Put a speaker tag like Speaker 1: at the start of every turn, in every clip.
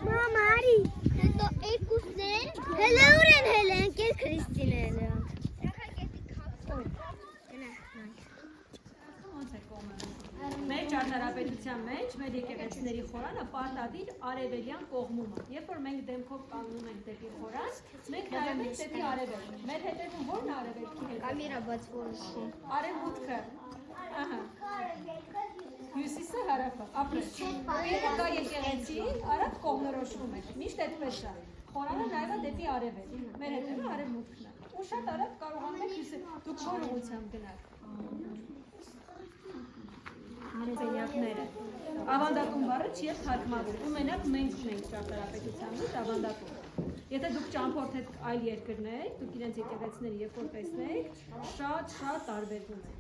Speaker 1: Մամա, արի։ Հետո երկուսն հելա ուր են հելեն, կեր Քրիստինը հելան։
Speaker 2: Մեր ճարտարապետության մեջ մեր եկեղեցիների խորանը պարտադիր արևելյան կողմում է։ Երբ որ մենք դեմքով կանգնում ենք դեպի խորան, մենք նայում ենք դեպի արևելք։ Մեր հետևում ո՞րն է արևելքի հետ։
Speaker 1: Կամիրա բաց որոշի։
Speaker 2: Արևմուտքը։ Ահա։ Հյուսիսը հարավը։ Ապրես։ Եթե կա եկեղեցի, արավ կողմնորոշվում եք։ Միշտ այդպես է։ Խորանը նայում է դեպի արևելք։ Մեր հետևը արևմուտքն է։ Ու շատ արավ կարողանում եք հյուսիս։ Դուք ո՞ր ուղղությամբ գնաք։ Ծեյակները։ Ավանդատուն բառը չի թարգմանվում։ Ու մենակ մենք ունենք ճարտարապետության մեջ ավանդատուն։ Եթե դուք ճամփորդեք այլ երկրներ, դուք իրենց եկեղեցիները երբ որ տեսնեք, շատ տարբերվում են։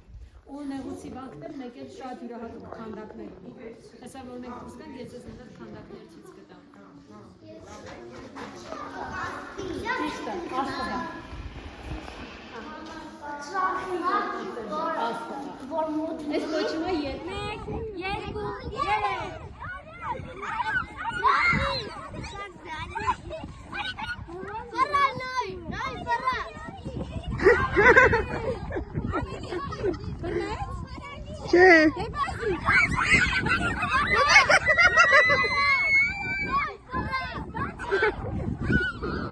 Speaker 2: Ու նեղուցի վանքներ մեկ էլ շատ յուրահատուկ քանդակներ ունի։ Հեսա որ մենք ուզում ենք, ես ձեզ այնտեղ քանդակներ ցույց կտամ։ Ճիշտ է, աստղա։ Այս կոչում է ետ։
Speaker 1: 1, 2, 3 Չէ։